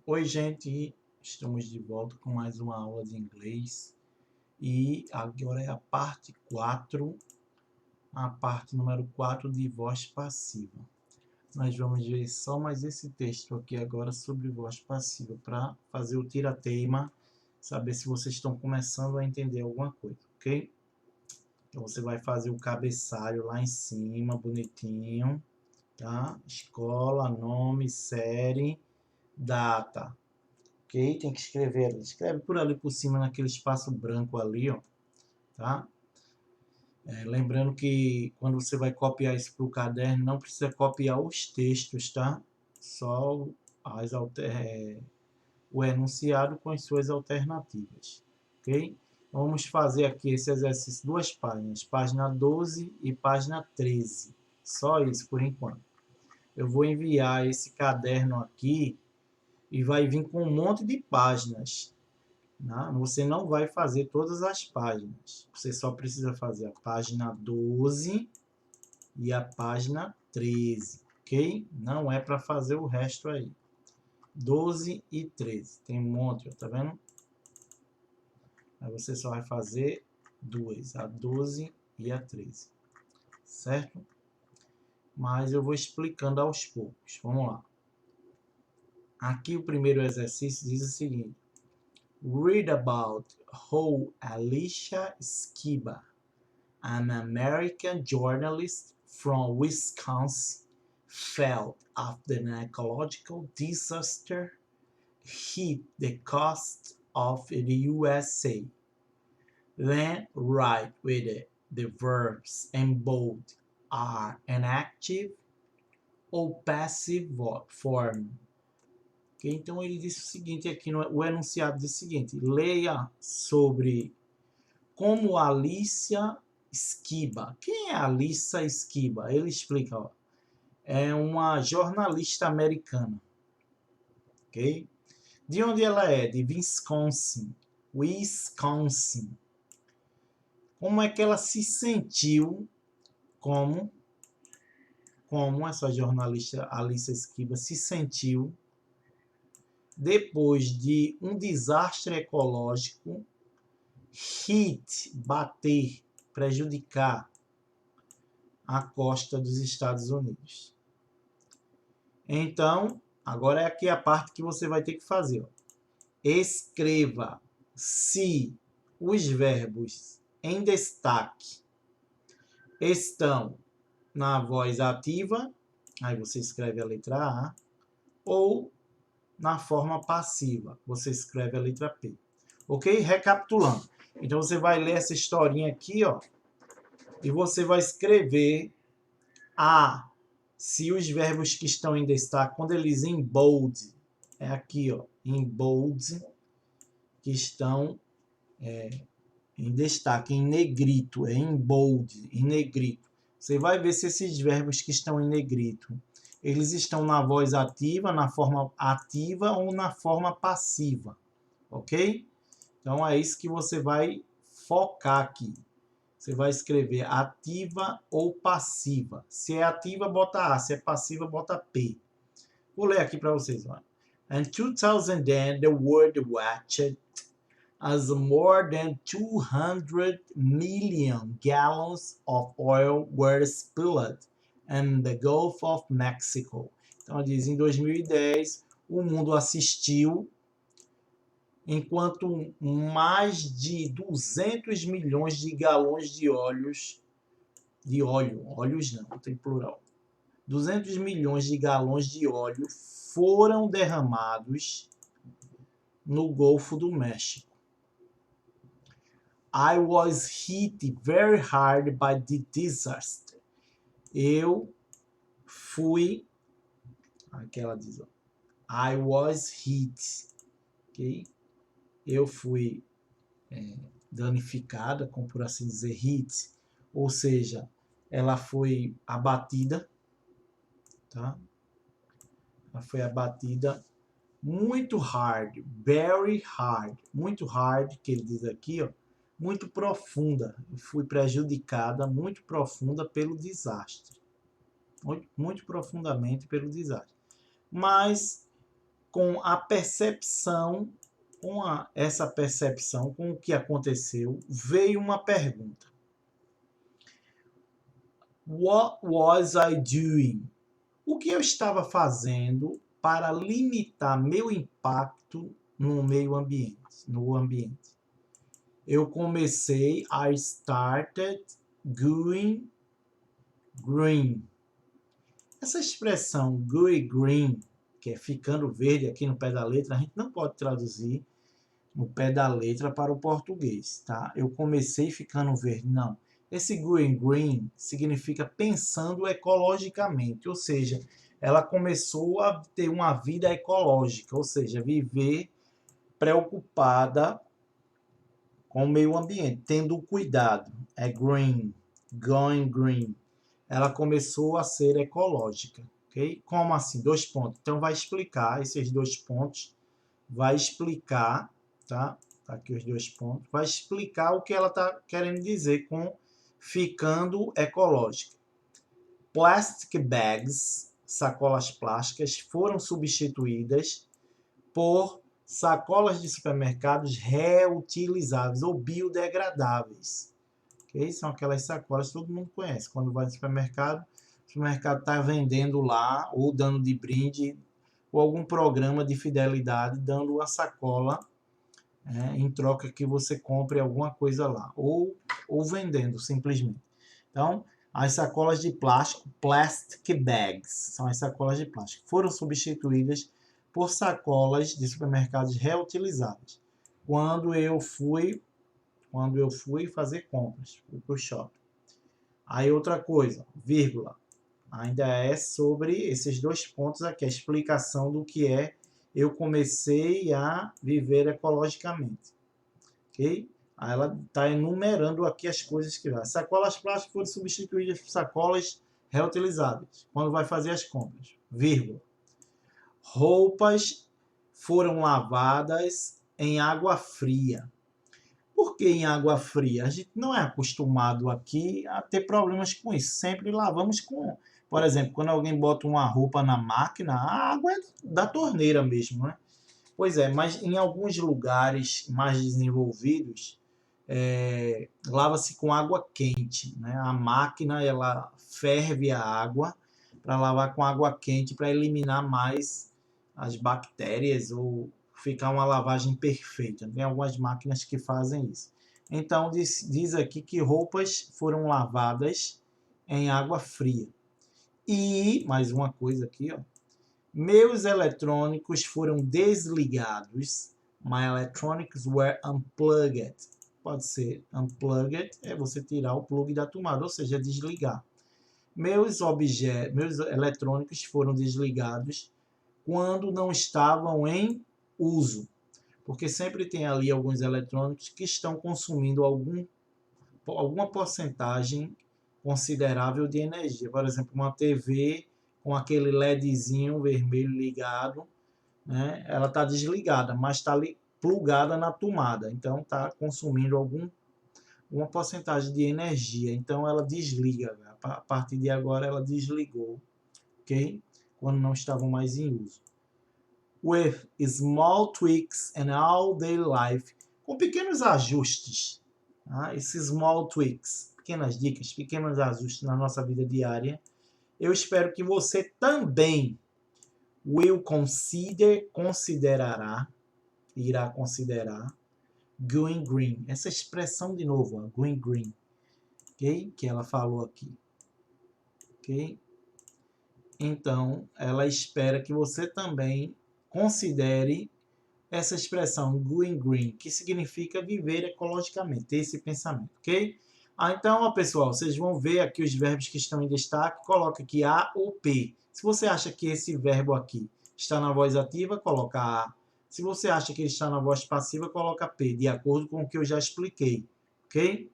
Oi, gente, estamos de volta com mais uma aula de inglês e agora é a parte 4, a parte número 4 de voz passiva. Nós vamos ver só mais esse texto aqui agora sobre voz passiva para fazer o tira-teima, saber se vocês estão começando a entender alguma coisa, ok? Então você vai fazer o cabeçalho lá em cima, bonitinho, tá? Escola, nome, série, data. Ok? Tem que escrever ali. Escreve por ali por cima, naquele espaço branco ali, ó. Tá? Lembrando que quando você vai copiar isso para o caderno, não precisa copiar os textos, tá? Só o enunciado com as suas alternativas. Ok? Vamos fazer aqui esse exercício, duas páginas, página 12 e página 13. Só isso por enquanto. Eu vou enviar esse caderno aqui e vai vir com um monte de páginas. Você não vai fazer todas as páginas. Você só precisa fazer a página 12 e a página 13, ok? Não é para fazer o resto aí. 12 e 13. Tem um monte, ó, tá vendo? Aí você só vai fazer duas, a 12 e a 13. Certo? Mas eu vou explicando aos poucos. Vamos lá. Aqui o primeiro exercício diz o seguinte. Read about how Alicia Skiba, an American journalist from Wisconsin, felt after an ecological disaster hit the coast of the USA. Then write with it the verbs in bold are an active ou passive form. Okay? Então ele disse o seguinte aqui, o enunciado diz o seguinte: leia sobre como Alicia Skiba. Quem é Alicia Skiba? Ele explica, ó, é uma jornalista americana, ok? De onde ela é? De Wisconsin. Wisconsin. Como é que ela se sentiu como essa jornalista Alicia Skiba se sentiu depois de um desastre ecológico bater, prejudicar a costa dos Estados Unidos. Então, agora é aqui a parte que você vai ter que fazer. Ó. Escreva se os verbos em destaque estão na voz ativa, aí você escreve a letra A, ou na forma passiva, você escreve a letra P. Ok? Recapitulando. Então, você vai ler essa historinha aqui, ó, e você vai escrever se os verbos que estão em destaque, quando eles em bold, é aqui, ó, em bold, que estão em destaque, em negrito, é em bold, em negrito. Você vai ver se esses verbos que estão em negrito, eles estão na voz ativa, na forma ativa ou na forma passiva, ok? Então, é isso que você vai focar aqui. Você vai escrever ativa ou passiva. Se é ativa, bota A. Se é passiva, bota P. Vou ler aqui para vocês. Olha. In 2010, the world watched as more than 200 million gallons of oil were spilled in the Gulf of Mexico. Então, diz, em 2010, o mundo assistiu enquanto mais de 200 milhões de galões de óleos, óleos não, tem plural, 200 milhões de galões de óleo foram derramados no Golfo do México. I was hit very hard by the disaster. Eu fui, aqui ela diz, ó, I was hit, ok? Eu fui danificada, como por assim dizer, hit, ou seja, ela foi abatida, tá? Ela foi abatida muito hard, very hard, muito hard, que ele diz aqui, ó, muito profunda. Eu fui prejudicada muito profunda pelo desastre, muito profundamente pelo desastre. Mas com a percepção, essa percepção, com o que aconteceu, veio uma pergunta. What was I doing? O que eu estava fazendo para limitar meu impacto no meio ambiente, no ambiente? Eu comecei, I started going green. Essa expressão going green, que é ficando verde aqui no pé da letra, a gente não pode traduzir no pé da letra para o português, tá? Eu comecei ficando verde, não. Esse going green significa pensando ecologicamente, ou seja, ela começou a ter uma vida ecológica, ou seja, viver preocupada com o meio ambiente, tendo cuidado. É green, going green. Ela começou a ser ecológica, ok? Como assim? 2 pontos. Então, vai explicar esses 2 pontos, vai explicar, tá? Tá aqui os 2 pontos. Vai explicar o que ela está querendo dizer com ficando ecológica. Plastic bags, sacolas plásticas, foram substituídas por sacolas de supermercados reutilizáveis ou biodegradáveis. Okay? São aquelas sacolas que todo mundo conhece. Quando vai no supermercado, o supermercado está vendendo lá, ou dando de brinde, ou algum programa de fidelidade, dando uma sacola em troca que você compre alguma coisa lá. Ou vendendo, simplesmente. Então, as sacolas de plástico, plastic bags, são as sacolas de plástico, foram substituídas por sacolas de supermercados reutilizáveis. Quando eu fui fazer compras, fui para o shopping. Aí outra coisa, vírgula, ainda é sobre esses 2 pontos aqui, a explicação do que é eu comecei a viver ecologicamente. Ok? Aí ela está enumerando aqui as coisas que vai. Sacolas plásticas foram substituídas por sacolas reutilizáveis. Quando vai fazer as compras, vírgula. Roupas foram lavadas em água fria. Por que em água fria? A gente não é acostumado aqui a ter problemas com isso. Sempre lavamos com... Por exemplo, quando alguém bota uma roupa na máquina, a água é da torneira mesmo, né? Pois é, mas em alguns lugares mais desenvolvidos, lava-se com água quente, né? A máquina, ela ferve a água para lavar com água quente para eliminar mais as bactérias ou ficar uma lavagem perfeita. Tem algumas máquinas que fazem isso. Então, diz aqui que roupas foram lavadas em água fria. E, mais uma coisa aqui, ó. Meus eletrônicos foram desligados. My electronics were unplugged. Pode ser unplugged, é você tirar o plug da tomada, ou seja, desligar. Meus eletrônicos foram desligados quando não estavam em uso. Porque sempre tem ali alguns eletrônicos que estão consumindo alguma porcentagem considerável de energia. Por exemplo, uma TV com aquele LEDzinho vermelho ligado, né? Ela está desligada, mas está plugada na tomada. Então, está consumindo uma porcentagem de energia. Então, ela desliga. A partir de agora, ela desligou, ok? Quando não estavam mais em uso. With small tweaks in all day life, com pequenos ajustes, tá? Esses small tweaks, pequenas dicas, pequenos ajustes na nossa vida diária, eu espero que você também irá considerar going green, essa expressão de novo, ó, going green, ok? Que ela falou aqui, ok? Então, ela espera que você também considere essa expressão going green, que significa viver ecologicamente, ter esse pensamento, ok? Então, ó, pessoal, vocês vão ver aqui os verbos que estão em destaque, coloca aqui A ou P. Se você acha que esse verbo aqui está na voz ativa, coloca A. Se você acha que ele está na voz passiva, coloca P, de acordo com o que eu já expliquei, ok?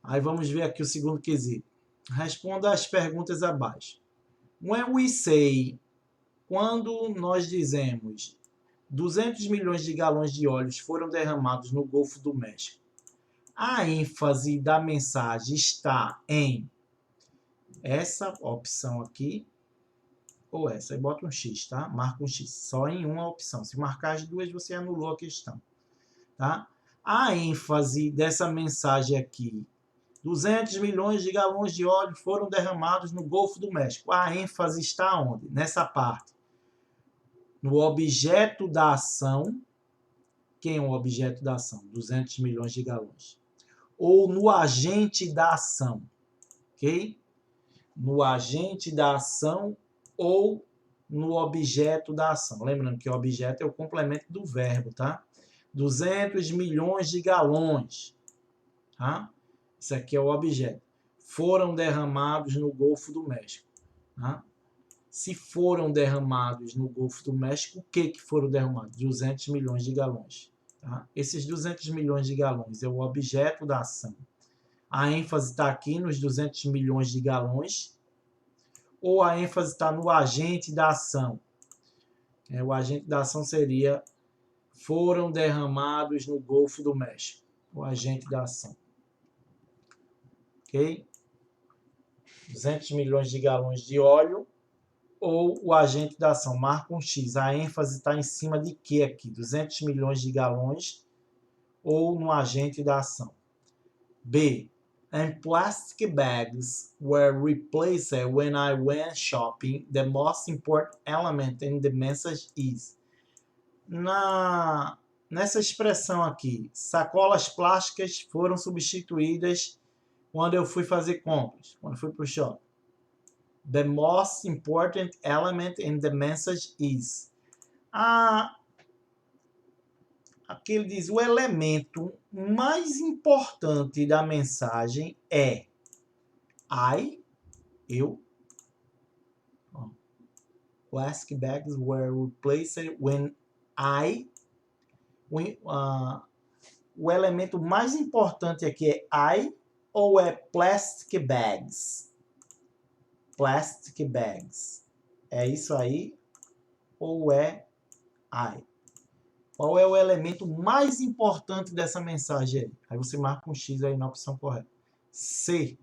Aí vamos ver aqui o segundo quesito. Responda as perguntas abaixo. When we say, quando nós dizemos 200 milhões de galões de óleo foram derramados no Golfo do México, a ênfase da mensagem está em essa opção aqui, ou essa. Aí bota um X, tá? Marca um X. Só em uma opção. Se marcar as duas, você anulou a questão. Tá? A ênfase dessa mensagem aqui. 200 milhões de galões de óleo foram derramados no Golfo do México. A ênfase está onde? Nessa parte. No objeto da ação. Quem é o objeto da ação? 200 milhões de galões. Ou no agente da ação. Ok? No agente da ação ou no objeto da ação. Lembrando que o objeto é o complemento do verbo, tá? 200 milhões de galões. Tá? Isso aqui é o objeto. Foram derramados no Golfo do México. Tá? Se foram derramados no Golfo do México, o que foram derramados? 200 milhões de galões. Tá? Esses 200 milhões de galões é o objeto da ação. A ênfase está aqui nos 200 milhões de galões ou a ênfase está no agente da ação? O agente da ação seria foram derramados no Golfo do México. O agente da ação. Ok? 200 milhões de galões de óleo ou o agente da ação. Marca um X. A ênfase está em cima de quê aqui? 200 milhões de galões ou no agente da ação. B. And plastic bags were replaced when I went shopping. The most important element in the message is. Nessa expressão aqui, sacolas plásticas foram substituídas quando eu fui fazer compras, quando eu fui para o shopping. The most important element in the message is. Aqui ele diz, o elemento mais importante da mensagem é eu. Plastic bags were replaced when o elemento mais importante aqui é ou é plastic bags? Plastic bags. É isso aí ou é I? Qual é o elemento mais importante dessa mensagem aí? Aí você marca um X aí na opção correta. C.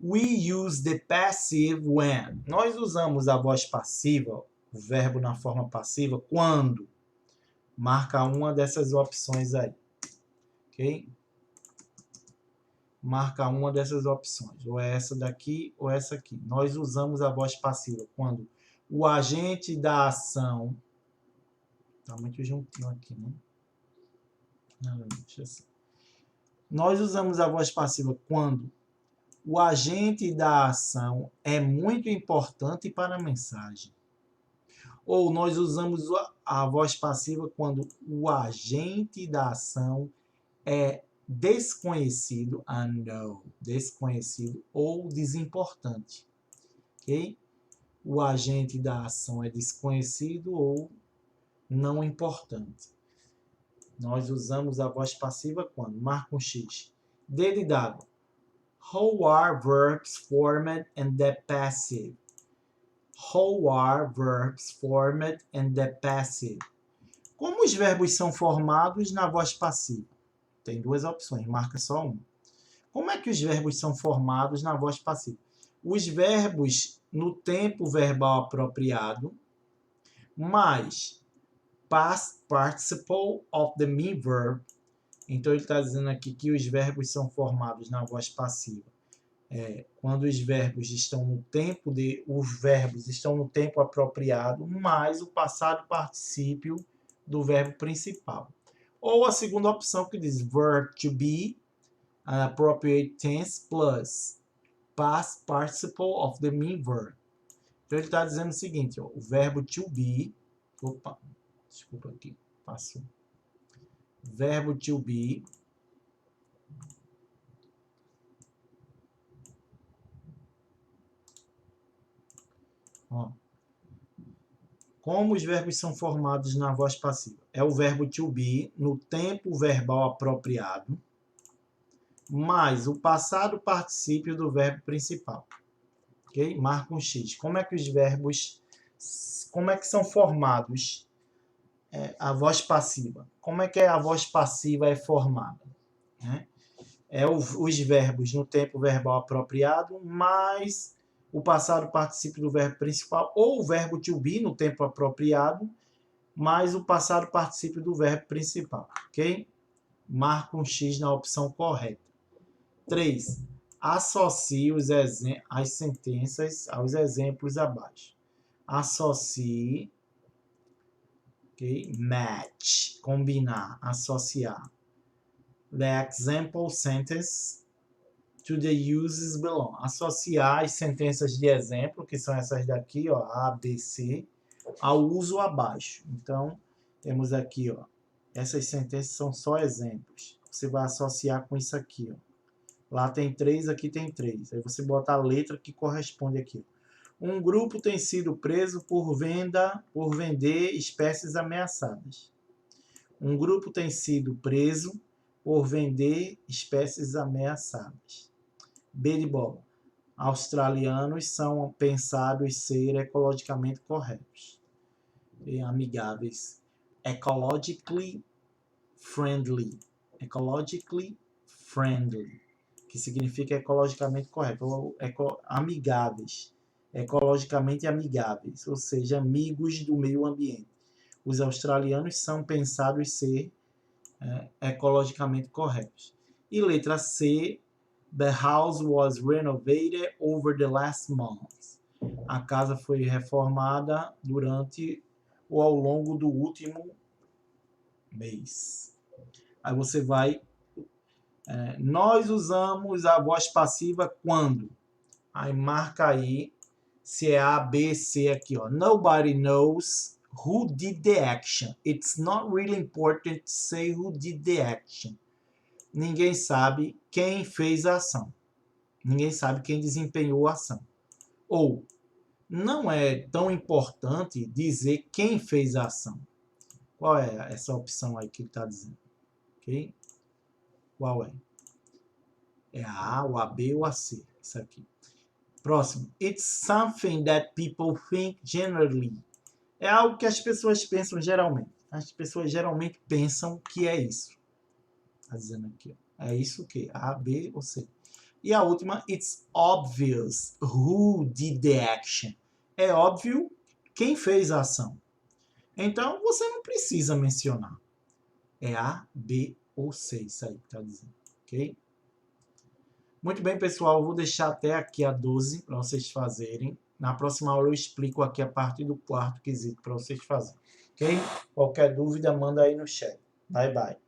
We use the passive when. Nós usamos a voz passiva, o verbo na forma passiva, quando? Marca uma dessas opções aí. Ok? Marca uma dessas opções. Ou é essa daqui ou essa aqui. Nós usamos a voz passiva quando o agente da ação... Tá muito juntinho aqui, né? Deixa assim. Nós usamos a voz passiva quando o agente da ação é muito importante para a mensagem. Ou nós usamos a voz passiva quando o agente da ação é desconhecido, unknown, desconhecido ou desimportante. Ok? O agente da ação é desconhecido ou não importante. Nós usamos a voz passiva quando? Marca um X. D de dado. How are verbs formed in the passive? How are verbs formed in the passive? Como os verbos são formados na voz passiva? Tem duas opções, marca só uma. Como é que os verbos são formados na voz passiva? Os verbos no tempo verbal apropriado, mais past participle of the main verb. Então, ele está dizendo aqui que os verbos são formados na voz passiva. Quando os verbos estão no tempo apropriado, mais o passado particípio do verbo principal. Ou a segunda opção que diz verb to be, appropriate tense plus past participle of the main verb. Então, ele está dizendo o seguinte, ó, o verbo to be... Opa, desculpa aqui, passou. Verbo to be... Ó, como os verbos são formados na voz passiva? É o verbo to be no tempo verbal apropriado, mais o passado particípio do verbo principal. Ok? Marca um X. Como é que os verbos... Como é que são formados a voz passiva? Como é que a voz passiva é formada? Os verbos no tempo verbal apropriado, mais o passado particípio do verbo principal ou o verbo to be no tempo apropriado, mais o passado particípio do verbo principal, ok? Marca um X na opção correta. 3. Associe as sentenças aos exemplos abaixo. Associe, ok? Match, combinar, associar. The example sentence to the uses below. Associar as sentenças de exemplo, que são essas daqui, ó, A, B, C, ao uso abaixo. Então, temos aqui, ó, essas sentenças são só exemplos. Você vai associar com isso aqui, ó. Lá tem 3, aqui tem 3. Aí você bota a letra que corresponde aqui. Um grupo tem sido preso por vender espécies ameaçadas. Um grupo tem sido preso por vender espécies ameaçadas. B de bola. Australianos são pensados ser ecologicamente corretos e amigáveis. Ecologically friendly. Ecologically friendly, que significa ecologicamente correto, ou amigáveis, ecologicamente amigáveis, ou seja, amigos do meio ambiente. Os australianos são pensados ser ecologicamente corretos. E letra C, the house was renovated over the last month. A casa foi reformada durante ou ao longo do último mês. Aí você vai... nós usamos a voz passiva quando? Aí marca aí se é A, B, C aqui, ó. Nobody knows who did the action. It's not really important to say who did the action. Ninguém sabe quem fez a ação. Ninguém sabe quem desempenhou a ação. Ou, não é tão importante dizer quem fez a ação. Qual é essa opção aí que ele está dizendo? Ok? Qual é? É a A, ou a B ou a C. Isso aqui. Próximo. It's something that people think generally. É algo que as pessoas pensam geralmente. As pessoas geralmente pensam que é isso. Está dizendo aqui. Ó. É isso o quê? A, B ou C. E a última. It's obvious who did the action. É óbvio quem fez a ação. Então, você não precisa mencionar. É A, B ou C. Isso aí que está dizendo. Ok? Muito bem, pessoal. Eu vou deixar até aqui a 12 para vocês fazerem. Na próxima aula eu explico aqui a partir do 4º quesito para vocês fazerem. Ok? Qualquer dúvida, manda aí no chat. Bye, bye.